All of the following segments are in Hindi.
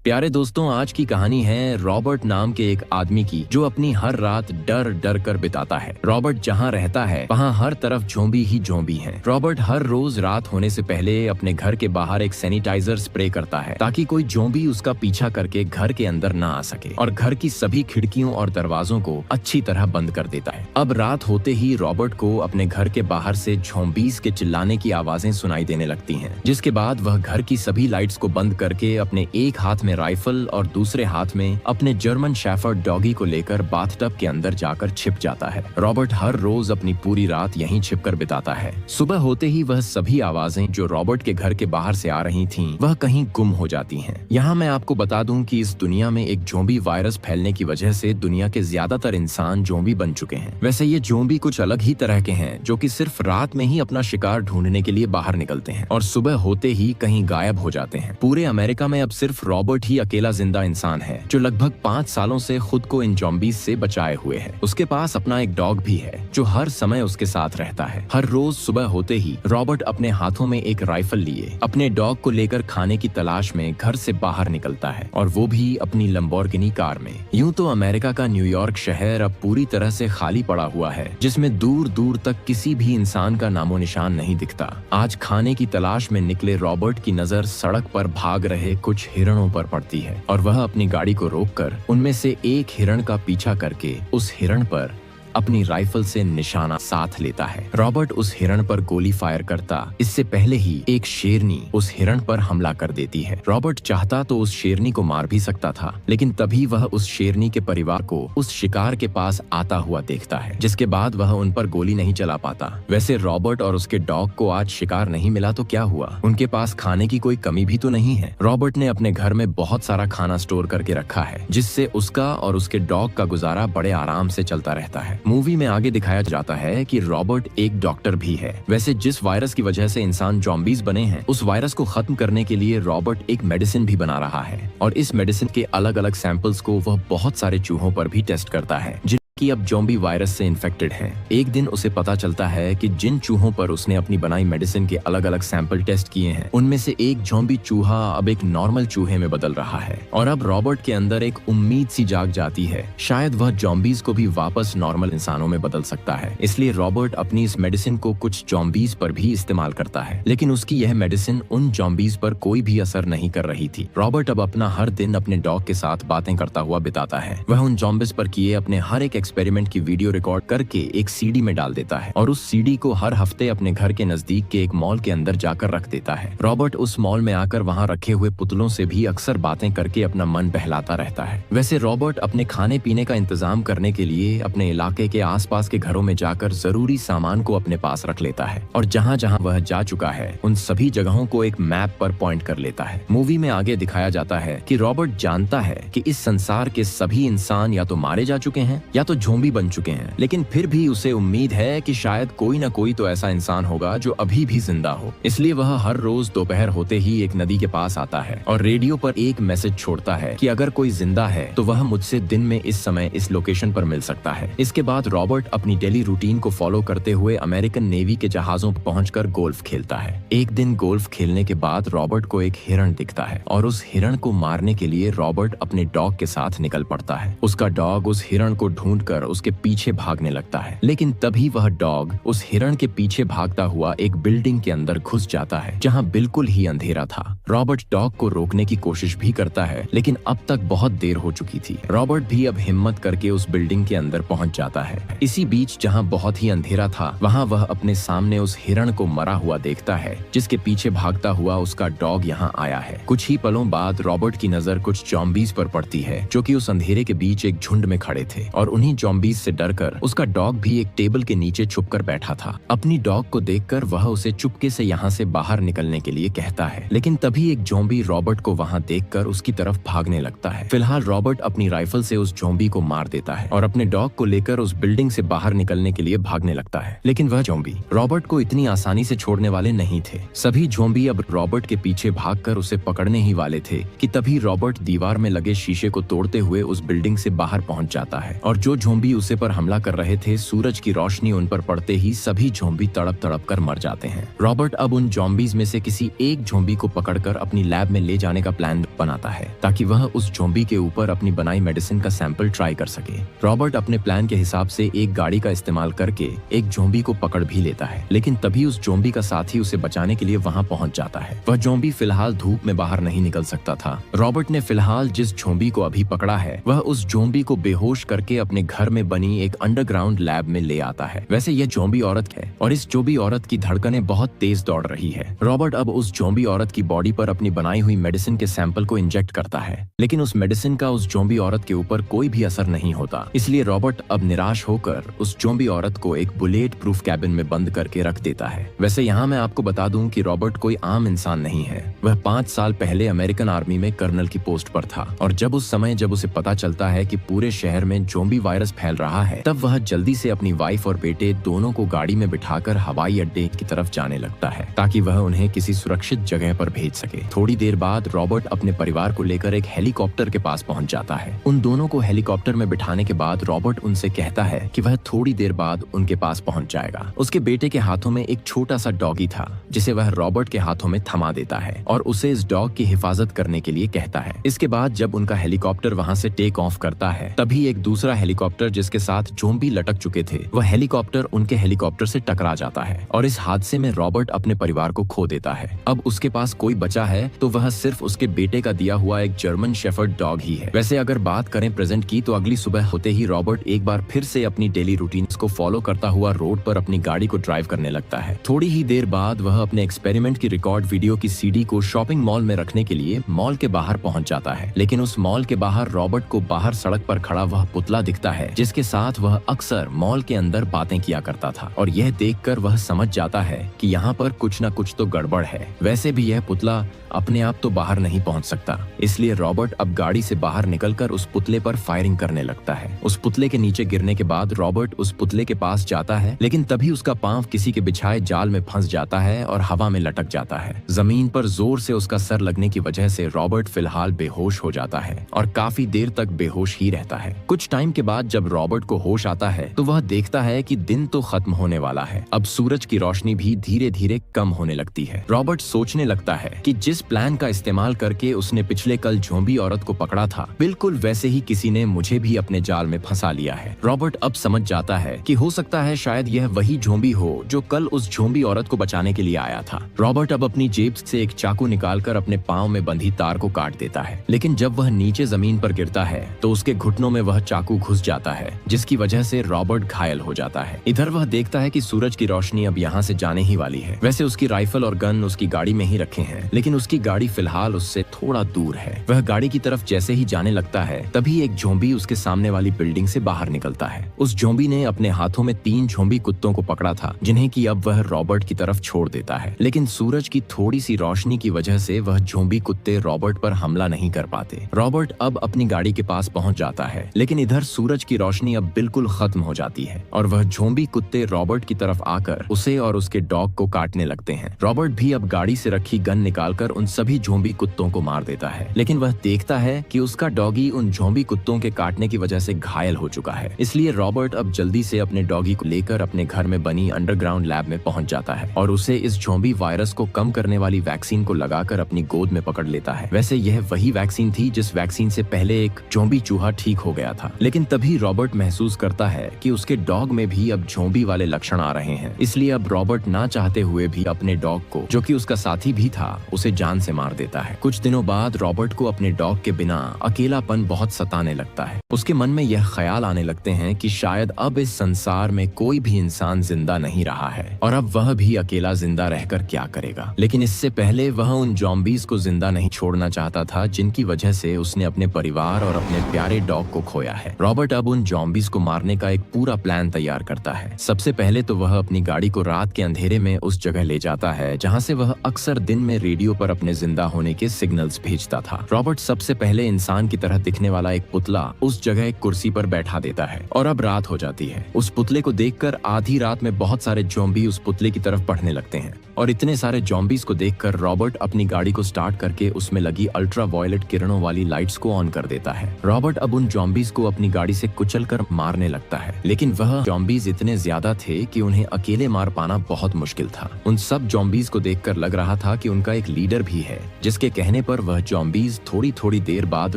प्यारे दोस्तों, आज की कहानी है रॉबर्ट नाम के एक आदमी की जो अपनी हर रात डर डर कर बिताता है। रॉबर्ट जहाँ रहता है वहाँ हर तरफ ज़ॉम्बी ही ज़ॉम्बी हैं। रॉबर्ट हर रोज रात होने से पहले अपने घर के बाहर एक सैनिटाइजर स्प्रे करता है ताकि कोई ज़ॉम्बी उसका पीछा करके घर के अंदर ना आ सके, और घर की सभी खिड़कियों और दरवाजों को अच्छी तरह बंद कर देता है। अब रात होते ही रॉबर्ट को अपने घर के बाहर से ज़ॉम्बीज़ के चिल्लाने की आवाजें सुनाई देने लगती हैं, जिसके बाद वह घर की सभी लाइट्स को बंद करके अपने एक हाथ में राइफल और दूसरे हाथ में अपने जर्मन शेफर्ड डॉगी को लेकर बाथटब के अंदर जाकर छिप जाता है। रॉबर्ट हर रोज अपनी पूरी रात यहीं छिपकर बिताता है। सुबह होते ही वह सभी आवाजें जो रॉबर्ट के घर के बाहर से आ रही थीं, वह कहीं गुम हो जाती हैं। यहाँ मैं आपको बता दूं कि इस दुनिया में एक ज़ॉम्बी वायरस फैलने की वजह से दुनिया के ज्यादातर इंसान ज़ॉम्बी बन चुके हैं। वैसे ये ज़ॉम्बी कुछ अलग ही तरह के हैं जो कि सिर्फ रात में ही अपना शिकार ढूंढने के लिए बाहर निकलते हैं और सुबह होते ही कहीं गायब हो जाते हैं। पूरे अमेरिका में अब सिर्फ रॉबर्ट ही अकेला जिंदा इंसान है जो लगभग 5 सालों से खुद को इन ज़ॉम्बीज़ से बचाए हुए है। उसके पास अपना एक डॉग भी है जो हर समय उसके साथ रहता है। हर रोज सुबह होते ही रॉबर्ट अपने हाथों में एक राइफल लिए अपने डॉग को लेकर खाने की तलाश में घर से बाहर निकलता है, और वो भी अपनी लंबोर्गिनी कार में। यूं तो अमेरिका का न्यूयॉर्क शहर अब पूरी तरह से खाली पड़ा हुआ है, जिसमें दूर दूर तक किसी भी इंसान का नामो निशान नहीं दिखता। आज खाने की तलाश में निकले रॉबर्ट की नजर सड़क पर भाग रहे कुछ हिरणों पर पड़ती है, और वह अपनी गाड़ी को रोककर उनमें से एक हिरण का पीछा करके उस हिरण पर अपनी राइफल से निशाना साध लेता है। रॉबर्ट उस हिरण पर गोली फायर करता इससे पहले ही एक शेरनी उस हिरण पर हमला कर देती है। रॉबर्ट चाहता तो उस शेरनी को मार भी सकता था, लेकिन तभी वह उस शेरनी के परिवार को उस शिकार के पास आता हुआ देखता है, जिसके बाद वह उन पर गोली नहीं चला पाता। वैसे रॉबर्ट और उसके डॉग को आज शिकार नहीं मिला तो क्या हुआ, उनके पास खाने की कोई कमी भी तो नहीं है। रॉबर्ट ने अपने घर में बहुत सारा खाना स्टोर करके रखा है, जिससे उसका और उसके डॉग का गुजारा बड़े आराम से चलता रहता है। मूवी में आगे दिखाया जाता है कि रॉबर्ट एक डॉक्टर भी है। वैसे जिस वायरस की वजह से इंसान ज़ॉम्बीज़ बने हैं, उस वायरस को खत्म करने के लिए रॉबर्ट एक मेडिसिन भी बना रहा है, और इस मेडिसिन के अलग अलग सैंपल्स को वह बहुत सारे चूहों पर भी टेस्ट करता है कि अब ज़ॉम्बी वायरस से इन्फेक्टेड हैं। एक दिन उसे पता चलता है कि जिन चूहों पर उसने अपनी बनाई मेडिसिन के अलग अलग सैंपल टेस्ट किए हैं, उनमें से एक ज़ॉम्बी चूहा अब एक नॉर्मल चूहे में बदल रहा है, और अब रॉबर्ट के अंदर एक उम्मीद सी जाग जाती है, शायद वह ज़ॉम्बीज़ को भी वापस नॉर्मल इंसानों में बदल सकता है। इसलिए रॉबर्ट अपनी इस मेडिसिन को कुछ ज़ॉम्बीज़ पर भी इस्तेमाल करता है, लेकिन उसकी यह मेडिसिन उन ज़ॉम्बीज़ पर कोई भी असर नहीं कर रही थी। रॉबर्ट अब अपना हर दिन अपने डॉग के साथ बातें करता हुआ बिताता है। वह उन ज़ॉम्बीज़ पर किए अपने हर एक एक्सपेरिमेंट की वीडियो रिकॉर्ड करके एक सीडी में डाल देता है, और उस सीडी को हर हफ्ते अपने घर के नजदीक के एक मॉल के अंदर जाकर रख देता है। रॉबर्ट उस मॉल में आकर वहां रखे हुए पुतलों से भी अक्सर बातें करके अपना मन बहलाता रहता है। वैसे रॉबर्ट अपने खाने पीने का इंतजाम करने के लिए अपने इलाके के आसपास के घरों में जाकर जरूरी सामान को अपने पास रख लेता है, और जहाँ जहाँ वह जा चुका है उन सभी जगहों को एक मैप पर पॉइंट कर लेता है। मूवी में आगे दिखाया जाता है कि रॉबर्ट जानता है कि इस संसार के सभी इंसान या तो मारे जा चुके हैं या तो ज़ॉम्बी बन चुके हैं, लेकिन फिर भी उसे उम्मीद है कि शायद कोई न कोई तो ऐसा इंसान होगा जो अभी भी जिंदा हो। इसलिए वह हर रोज दोपहर होते ही एक नदी के पास आता है और रेडियो पर एक मैसेज छोड़ता है कि अगर कोई जिंदा है तो वह मुझसे दिन में इस समय इस लोकेशन पर मिल सकता है। इसके बाद रॉबर्ट अपनी डेली रूटीन को फॉलो करते हुए अमेरिकन नेवी के जहाजों पर पहुंचकर गोल्फ खेलता है। एक दिन गोल्फ खेलने के बाद रॉबर्ट को एक हिरण दिखता है, और उस हिरण को मारने के लिए रॉबर्ट अपने डॉग के साथ निकल पड़ता है। उसका डॉग उस हिरण को ढूंढकर उसके पीछे भागने लगता है, लेकिन तभी वह डॉग उस हिरण के पीछे भागता हुआ एक बिल्डिंग के अंदर घुस जाता है, जहां बिल्कुल ही अंधेरा था। रॉबर्ट डॉग को रोकने की कोशिश भी करता है, लेकिन अब तक बहुत देर हो चुकी थी। रॉबर्ट भी अब हिम्मत करके उस बिल्डिंग के अंदर पहुंच जाता है। इसी बीच जहां बहुत ही अंधेरा था, वहां वह अपने सामने उस हिरण को मरा हुआ देखता है, जिसके पीछे भागता हुआ उसका डॉग यहाँ आया है। कुछ ही पलों बाद रॉबर्ट की नजर कुछ ज़ॉम्बीज़ पर पड़ती है, जो कि उस अंधेरे के बीच एक झुंड में खड़े थे, और उन्हीं ज़ॉम्बीज़ से डरकर उसका डॉग भी एक टेबल के नीचे छुपकर बैठा था। अपनी डॉग को देखकर वह उसे चुपके से यहाँ से बाहर निकलने के लिए कहता है, लेकिन तभी एक ज़ॉम्बी रॉबर्ट को वहाँ देखकर उसकी तरफ भागने लगता है। फिलहाल रॉबर्ट अपनी राइफल से उस ज़ॉम्बी को मार देता है और अपने डॉग को लेकर उस बिल्डिंग से बाहर निकलने के लिए भागने लगता है, लेकिन वह ज़ॉम्बी रॉबर्ट को इतनी आसानी से छोड़ने वाले नहीं थे। सभी ज़ॉम्बी अब रॉबर्ट के पीछे भागकर उसे पकड़ने ही वाले थे कि तभी रॉबर्ट दीवार में लगे शीशे को तोड़ते हुए उस बिल्डिंग से बाहर पहुंच जाता है, और जो ज़ॉम्बी उसे पर हमला कर रहे थे, सूरज की रोशनी उन पर पड़ते ही सभी ज़ॉम्बी तड़प तड़प कर मर जाते हैं। रॉबर्ट अब उन ज़ॉम्बीज में से किसी एक ज़ॉम्बी को पकड़कर अपनी लैब में ले जाने का प्लान बनाता है ताकि वह उस ज़ॉम्बी के ऊपर अपनी बनाई मेडिसिन का सैंपल ट्राई कर सके। रॉबर्ट अपने प्लान के हिसाब से एक गाड़ी का इस्तेमाल करके एक ज़ॉम्बी को पकड़ भी लेता है, लेकिन तभी उस ज़ॉम्बी का साथी उसे बचाने के लिए वहां पहुंच जाता है। वह ज़ॉम्बी फिलहाल धूप में बाहर नहीं निकल सकता था। रॉबर्ट ने फिलहाल जिस ज़ॉम्बी को अभी पकड़ा है वह उस ज़ॉम्बी को बेहोश करके अपने घर में बनी एक अंडरग्राउंड लैब में ले आता है। वैसे यह ज़ॉम्बी औरत है और इस ज़ॉम्बी औरत की धड़कनें बहुत तेज दौड़ रही है। रॉबर्ट अब उस ज़ॉम्बी औरत की बॉडी पर अपनी बनाई हुई मेडिसिन के सैंपल को इंजेक्ट करता है, लेकिन उस मेडिसिन का उस ज़ॉम्बी औरत के ऊपर कोई भी असर नहीं होता। इसलिए रॉबर्ट अब निराश होकर उस ज़ॉम्बी औरत को एक बुलेट प्रूफ कैबिन में बंद करके रख देता है। वैसे यहाँ मैं आपको बता दूं कि रॉबर्ट कोई आम इंसान नहीं है। वह 5 साल पहले अमेरिकन आर्मी में कर्नल की पोस्ट पर था और जब उसे पता चलता है कि पूरे शहर में ज़ॉम्बी वायरस फैल रहा है, तब वह जल्दी से अपनी वाइफ और बेटे दोनों को गाड़ी में बिठाकर हवाई अड्डे की तरफ जाने लगता है ताकि वह उन्हें किसी सुरक्षित जगह पर भेज सके। थोड़ी देर बाद रॉबर्ट अपने परिवार को लेकर एक हेलीकॉप्टर के पास पहुंच जाता है। उन दोनों को हेलीकॉप्टर में बिठाने के बाद रॉबर्ट उनसे कहता है कि वह थोड़ी देर बाद उनके पास पहुंच जाएगा। उसके बेटे के हाथों में एक छोटा सा डॉगी था जिसे वह रॉबर्ट के हाथों में थमा देता है और उसे इस डॉग की हिफाजत करने के लिए कहता है। इसके बाद जब उनका हेलीकॉप्टर वहां से टेक ऑफ करता है, तभी एक दूसरा हेलीकॉप्टर जिसके साथ ज़ॉम्बी लटक चुके थे, वह हेलीकॉप्टर उनके हेलीकॉप्टर से टकरा जाता है और इस हादसे में रॉबर्ट अपने परिवार को खो देता है। अब उसके पास कोई बचा है तो वह सिर्फ उसके बेटे का दिया हुआ एक जर्मन शेफर्ड डॉग ही है। वैसे अगर बात करें प्रेजेंट की, तो अगली सुबह होते ही रॉबर्ट एक बार फिर से अपनी डेली रूटीन को फॉलो करता हुआ रोड पर अपनी गाड़ी को ड्राइव करने लगता है। थोड़ी ही देर बाद वह अपने एक्सपेरिमेंट की रिकॉर्ड वीडियो की सीडी को शॉपिंग मॉल में रखने के लिए मॉल के बाहर पहुंच जाता है, लेकिन उस मॉल के बाहर रॉबर्ट को बाहर सड़क पर खड़ा वह पुतला दिखता है जिसके साथ वह अक्सर मॉल के अंदर बातें किया करता था और यह देखकर वह समझ जाता है कि यहाँ पर कुछ न कुछ तो गड़बड़ है। वैसे भी यह पुतला अपने आप तो बाहर नहीं पहुंच सकता, इसलिए रॉबर्ट अब गाड़ी से बाहर निकलकर उस पुतले पर फायरिंग करने लगता है। उस पुतले के नीचे गिरने के बाद रॉबर्ट उस पुतले के पास जाता है, लेकिन तभी उसका पांव किसी के बिछाए जाल में फंस जाता है और हवा में लटक जाता है। जमीन पर जोर से उसका सर लगने की वजह से रॉबर्ट फिलहाल बेहोश हो जाता है और काफी देर तक बेहोश ही रहता है। कुछ टाइम के बाद जब रॉबर्ट को होश आता है तो वह देखता है कि दिन तो खत्म होने वाला है। अब सूरज की रोशनी भी धीरे धीरे कम होने लगती है। रॉबर्ट सोचने लगता है कि जिस प्लान का इस्तेमाल करके उसने पिछले कल ज़ॉम्बी औरत को पकड़ा था, बिल्कुल वैसे ही किसी ने मुझे भी अपने जाल में फंसा लिया है। रॉबर्ट अब समझ जाता है कि हो सकता है शायद यह वही ज़ॉम्बी हो जो कल उस ज़ॉम्बी औरत को बचाने के लिए आया था। रॉबर्ट अब अपनी जेब से एक चाकू निकालकर अपने पांव में बंधी तार को काट देता है, लेकिन जब वह नीचे जमीन पर गिरता है तो उसके घुटनों में वह चाकू घुस जाता है, जिसकी वजह से रॉबर्ट घायल हो जाता है। इधर वह देखता है कि सूरज की रोशनी अब यहाँ से जाने ही वाली है। वैसे उसकी राइफल और गन उसकी गाड़ी में ही रखे हैं, लेकिन उसकी गाड़ी फिलहाल उससे थोड़ा दूर है। वह गाड़ी की तरफ जैसे ही जाने लगता है तभी एक ज़ॉम्बी उसके सामने वाली बिल्डिंग से बाहर निकलता है। उस ज़ॉम्बी ने अपने हाथों में 3 ज़ॉम्बी कुत्तों को पकड़ा था, जिन्हें कि अब वह रॉबर्ट की तरफ छोड़ देता है, लेकिन सूरज की थोड़ी सी रोशनी की वजह से वह ज़ॉम्बी कुत्ते रॉबर्ट पर हमला नहीं कर पाते। रॉबर्ट अब अपनी गाड़ी के पास पहुंच जाता है, लेकिन इधर सूरज की रोशनी अब बिल्कुल खत्म हो जाती है और वह ज़ॉम्बी कुत्ते रॉबर्ट की तरफ आकर उसे और उसके डॉग को काटने लगते हैं। रॉबर्ट भी अब गाड़ी से रखी गन निकालकर उन सभी ज़ॉम्बी कुत्तों को मार देता है, लेकिन वह देखता है कि उसका डॉगी उन ज़ॉम्बी कुत्तों के काटने की वजह से घायल हो चुका है। इसलिए रॉबर्ट अब जल्दी से अपने डॉगी को लेकर अपने घर में बनी अंडरग्राउंड लैब में पहुंच जाता है और उसे इस ज़ॉम्बी वायरस को कम करने वाली वैक्सीन को लगाकर अपनी गोद में पकड़ लेता है। वैसे यह वही वैक्सीन थी जिस वैक्सीन से पहले एक ज़ॉम्बी चूहा ठीक हो गया था, लेकिन तभी रॉबर्ट महसूस करता है कि उसके डॉग में भी अब ज़ॉम्बी वाले लक्षण आ रहे हैं। इसलिए अब रॉबर्ट ना चाहते हुए भी अपने डॉग को, जो कि उसका साथी भी था, उसे जान से मार देता है। कुछ दिनों बाद रॉबर्ट को अपने डॉग के बिना अकेलापन बहुत सताने लगता है। उसके मन में यह ख्याल आने लगते हैं कि शायद अब इस संसार में कोई भी इंसान जिंदा नहीं रहा है और अब वह भी अकेला जिंदा रहकर क्या करेगा। लेकिन इससे पहले वह उन ज़ॉम्बीज को जिंदा नहीं छोड़ना चाहता था जिनकी वजह से उसने अपने परिवार और अपने प्यारे डॉग को खोया है। रॉबर्ट अब उन ज़ॉम्बीज को मारने का एक पूरा प्लान तैयार करता है। सबसे पहले तो वह अपनी गाड़ी को रात के अंधेरे में उस जगह ले जाता है जहाँ से वह अक्सर दिन में रेडियो पर अपने जिंदा होने के सिग्नल्स भेजता था। रॉबर्ट सबसे पहले इंसान की तरह दिखने वाला एक पुतला उस जगह एक कुर्सी पर बैठा देता है और अब रात हो जाती है। उस पुतले को देखकर आधी रात में बहुत सारे ज़ॉम्बी उस पुतले की तरफ बढ़ने लगते हैं और इतने सारे ज़ॉम्बीज को देखकर रॉबर्ट अपनी गाड़ी को स्टार्ट करके उसमें लगी अल्ट्रा वायलेट किरणों वाली लाइट्स को ऑन कर देता है। रॉबर्ट अब उन ज़ॉम्बीज को अपनी गाड़ी से कुचलकर मारने लगता है, लेकिन वह ज़ॉम्बीज इतने ज्यादा थे कि उन्हें अकेले मार पाना बहुत मुश्किल था। उन सब ज़ॉम्बीज को देखकर लग रहा था कि उनका एक लीडर भी है, जिसके कहने पर वह ज़ॉम्बीज थोड़ी थोड़ी देर बाद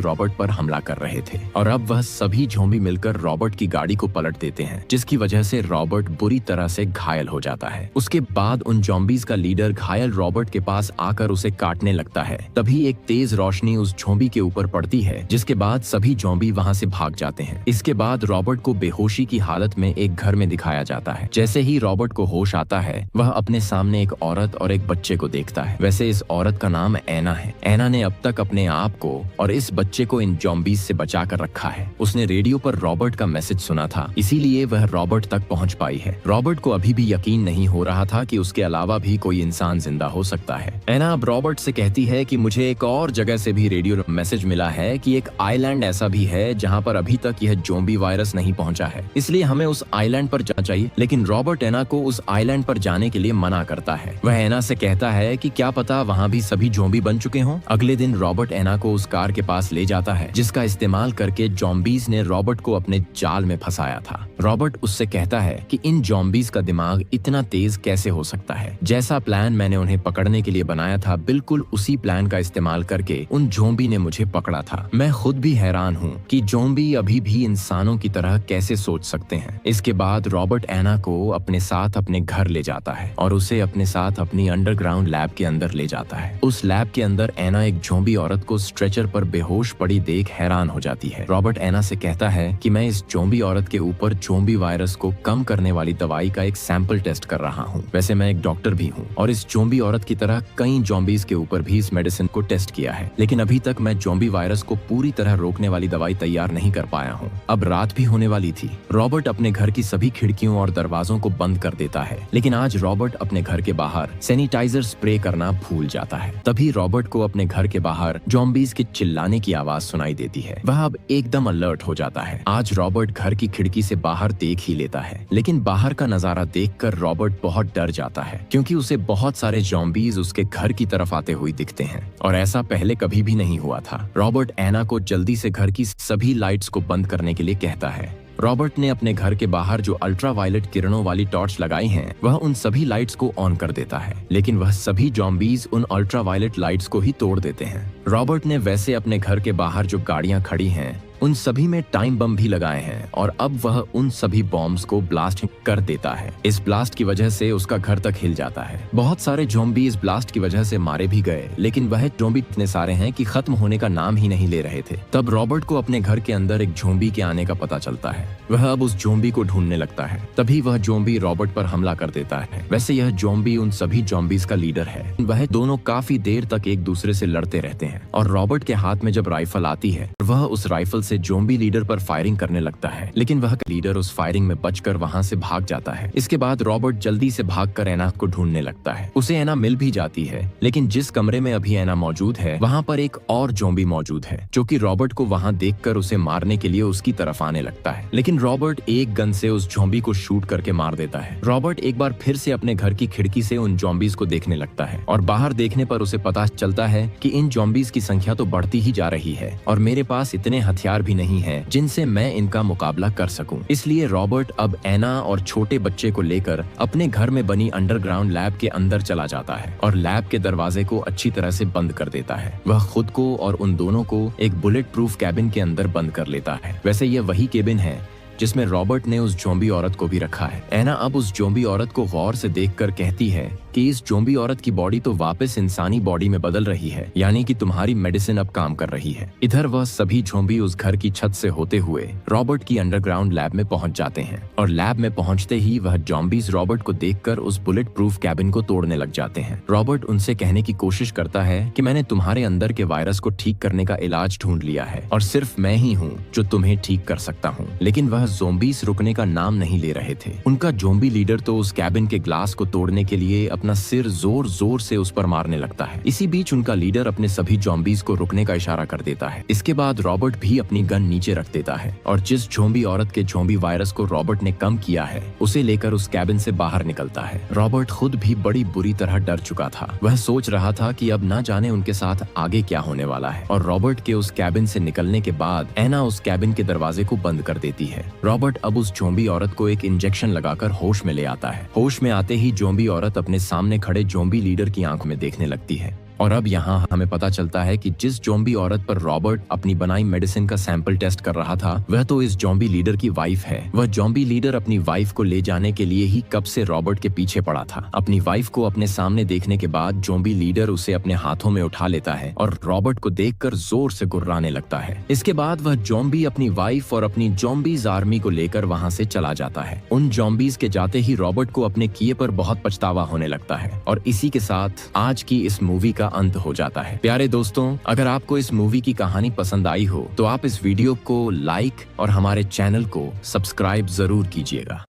रॉबर्ट पर हमला कर रहे थे। और अब वह सभी ज़ॉम्बी मिलकर रॉबर्ट की गाड़ी को पलट देते हैं, जिसकी वजह से रॉबर्ट बुरी तरह से घायल हो जाता है। उसके बाद उन ज़ॉम्बीज का लीडर घायल रॉबर्ट के पास आकर उसे काटने लगता है। तभी एक तेज रोशनी उस ज़ॉम्बी के ऊपर पड़ती है, जिसके बाद सभी ज़ॉम्बी वहां से भाग जाते हैं। इसके बाद रॉबर्ट को बेहोशी की हालत में एक घर में दिखाया जाता है। जैसे ही रॉबर्ट को होश आता है, वह अपने सामने एक औरत और एक बच्चे को देखता है। वैसे इस औरत का नाम एना है। एना ने अब तक अपने आप को और इस बच्चे को इन ज़ॉम्बीज से बचा कर रखा है। उसने रेडियो पर रॉबर्ट का मैसेज सुना था, इसीलिए वह रॉबर्ट तक पहुंच पाई है। रॉबर्ट को अभी भी यकीन नहीं हो रहा था कि उसके अलावा भी कोई इंसान जिंदा हो सकता है। एना अब रॉबर्ट से कहती है कि मुझे एक और जगह से भी रेडियो मैसेज मिला है कि एक आइलैंड ऐसा भी है जहां पर अभी तक यह ज़ॉम्बी वायरस नहीं पहुंचा है, इसलिए हमें उस आइलैंड पर जाना चाहिए। लेकिन रॉबर्ट एना को उस आइलैंड पर जाने के लिए मना करता है। वह एना से कहता है कि क्या पता वहां भी सभी ज़ॉम्बी बन चुके हों। अगले दिन रॉबर्ट एना को उस कार के पास ले जाता है, जिसका इस्तेमाल करके ज़ॉम्बीज ने रॉबर्ट को अपने जाल में फंसाया था। रॉबर्ट उससे कहता है कि इन ज़ॉम्बीज का दिमाग इतना तेज कैसे हो सकता है। जैसा प्लान मैंने उन्हें पकड़ने के लिए बनाया था, बिल्कुल उसी प्लान का इस्तेमाल करके उन ज़ॉम्बी ने मुझे पकड़ा था। मैं खुद भी हैरान हूँ कि ज़ॉम्बी अभी भी इंसानों की तरह कैसे सोच सकते हैं। इसके बाद रॉबर्ट एना को अपने साथ अपने घर ले जाता है और उसे अपने साथ अपनी अंडरग्राउंड लैब के अंदर ले जाता है। उस लैब के अंदर एना एक ज़ॉम्बी औरत को स्ट्रेचर पर बेहोश पड़ी देख हैरान हो जाती है। रॉबर्ट एना से कहता है कि मैं इस ज़ॉम्बी औरत के ऊपर ज़ॉम्बी वायरस को कम करने वाली दवाई का एक सैंपल टेस्ट कर रहा हूँ। वैसे मैं एक डॉक्टर भी हूँ और इस ज़ॉम्बी औरत की तरह कई ज़ॉम्बीज के ऊपर भी इस मेडिसिन को टेस्ट किया है, लेकिन अभी तक मैं ज़ॉम्बी वायरस को पूरी तरह रोकने वाली दवाई तैयार नहीं कर पाया हूँ। अब रात भी होने वाली थी। रॉबर्ट अपने घर की सभी खिड़कियों और दरवाजों को बंद कर देता है, लेकिन आज रॉबर्ट अपने घर के बाहर सैनिटाइजर स्प्रे करना भूल जाता है। तभी रॉबर्ट को अपने घर के बाहर ज़ॉम्बीज के चिल्लाने की आवाज सुनाई देती है। वह अब एकदम अलर्ट हो जाता है। आज रॉबर्ट घर की खिड़की से बाहर देख ही लेता है, लेकिन बाहर का नजारा देखकर रॉबर्ट बहुत डर जाता है, क्योंकि उसे बहुत सारे ज़ॉम्बीज उसके घर की तरफ आते हुए दिखते हैं और ऐसा पहले कभी भी नहीं हुआ था। रॉबर्ट एना को जल्दी से घर की सभी लाइट्स को बंद करने के लिए कहता है। रॉबर्ट ने अपने घर के बाहर जो अल्ट्रावायलेट किरणों वाली टॉर्च लगाई हैं, वह उन सभी लाइट्स को ऑन कर देता है, लेकिन वह सभी ज़ॉम्बीज उन अल्ट्रावायलेट लाइट्स को ही तोड़ देते हैं। रॉबर्ट ने वैसे अपने घर के बाहर जो गाड़ियां खड़ी हैं, उन सभी में टाइम बम भी लगाए हैं और अब वह उन सभी बॉम्ब्स को ब्लास्ट कर देता है। इस ब्लास्ट की वजह से उसका घर तक हिल जाता है। बहुत सारे ज़ॉम्बी इस ब्लास्ट की वजह से मारे भी गए, लेकिन वह ज़ॉम्बी इतने सारे हैं कि खत्म होने का नाम ही नहीं ले रहे थे। तब रॉबर्ट को अपने घर के अंदर एक ज़ॉम्बी के आने का पता चलता है। वह अब उस ज़ॉम्बी को ढूंढने लगता है। तभी वह ज़ॉम्बी रॉबर्ट पर हमला कर देता है। वैसे यह ज़ॉम्बी उन सभी ज़ॉम्बीज का लीडर है। वह दोनों काफी देर तक एक दूसरे से लड़ते रहते हैं और रॉबर्ट के हाथ में जब राइफल आती है, वह उस राइफल से ज़ॉम्बी लीडर पर फायरिंग करने लगता है, लेकिन वह लीडर उस फायरिंग में बचकर वहां से भाग जाता है। इसके बाद रॉबर्ट जल्दी से भागकर एना को ढूंढने लगता है। उसे एना मिल भी जाती है, लेकिन जिस कमरे में अभी एना मौजूद है, वहां पर एक और ज़ॉम्बी मौजूद है, जो कि रॉबर्ट को वहां देखकर उसे मारने के लिए उसकी तरफ आने लगता है। लेकिन रॉबर्ट एक गन से उस ज़ॉम्बी को शूट करके मार देता है। रॉबर्ट एक बार फिर से अपने घर की खिड़की से उन ज़ॉम्बीज को देखने लगता है और बाहर देखने पर उसे पता चलता है कि इन ज़ॉम्बीज की संख्या तो बढ़ती ही जा रही है और मेरे पास इतने हथियार भी नहीं है जिनसे मैं इनका मुकाबला कर सकूं। इसलिए रॉबर्ट अब एना और छोटे बच्चे को लेकर अपने घर में बनी अंडरग्राउंड लैब के अंदर चला जाता है और लैब के दरवाजे को अच्छी तरह से बंद कर देता है। वह खुद को और उन दोनों को एक बुलेट प्रूफ कैबिन के अंदर बंद कर लेता है। वैसे यह वही केबिन है जिसमें रॉबर्ट ने उस ज़ॉम्बी औरत को भी रखा है। एना अब उस ज़ॉम्बी औरत को गौर से देखकर कहती है कि इस ज़ॉम्बी औरत की बॉडी तो वापस इंसानी बॉडी में बदल रही है, यानी कि तुम्हारी मेडिसिन अब काम कर रही है। इधर वह सभी ज़ॉम्बी उस घर की छत से होते हुए रॉबर्ट की अंडरग्राउंड लैब में पहुंच जाते हैं और लैब में पहुंचते ही वह ज़ॉम्बीज रॉबर्ट को देखकर उस बुलेट प्रूफ कैबिन को तोड़ने लग जाते हैं। रॉबर्ट उनसे कहने की कोशिश करता है कि मैंने तुम्हारे अंदर के वायरस को ठीक करने का इलाज ढूंढ लिया है और सिर्फ मैं ही हूँ जो तुम्हें ठीक कर सकता हूँ। लेकिन वह ज़ोंबीज रुकने का नाम नहीं ले रहे थे। उनका ज़ोंबी लीडर तो उस कैबिन के ग्लास को तोड़ने के लिए अपना सिर जोर जोर से उस पर मारने लगता है। इसी बीच उनका लीडर अपने सभी ज़ोंबीज को रुकने का इशारा कर देता है। इसके बाद रॉबर्ट भी अपनी गन नीचे रख देता है और जिस ज़ोंबी औरत के ज़ोंबी वायरस को रॉबर्ट ने कम किया है उसे लेकर उस कैबिन से बाहर निकलता है। रॉबर्ट खुद भी बड़ी बुरी तरह डर चुका था। वह सोच रहा था कि अब ना जाने उनके साथ आगे क्या होने वाला है। और रॉबर्ट के उस कैबिन से निकलने के बाद एना उस कैबिन के दरवाजे को बंद कर देती है। रॉबर्ट अब उस ज़ोंबी औरत को एक इंजेक्शन लगाकर होश में ले आता है। होश में आते ही ज़ोंबी औरत अपने सामने खड़े ज़ोंबी लीडर की आंख में देखने लगती है। और अब यहाँ हमें पता चलता है कि जिस ज़ोंबी औरत पर रॉबर्ट अपनी बनाई मेडिसिन का सैंपल टेस्ट कर रहा था वह तो इस ज़ोंबी लीडर की वाइफ है। वह ज़ोंबी लीडर अपनी वाइफ को ले जाने के लिए ही कब से रॉबर्ट के पीछे पड़ा था। अपनी वाइफ को अपने सामने देखने के बाद ज़ोंबी लीडर उसे अपने हाथों में उठा लेता है और रॉबर्ट को देखकर जोर से गुर्राने लगता है। इसके बाद वह ज़ोंबी अपनी वाइफ और अपनी ज़ोंबीज आर्मी को लेकर वहाँ से चला जाता है। उन ज़ोंबीज के जाते ही रॉबर्ट को अपने किए पर बहुत पछतावा होने लगता है और इसी के साथ आज की इस मूवी का अंत हो जाता है। प्यारे दोस्तों, अगर आपको इस मूवी की कहानी पसंद आई हो तो आप इस वीडियो को लाइक और हमारे चैनल को सब्सक्राइब जरूर कीजिएगा।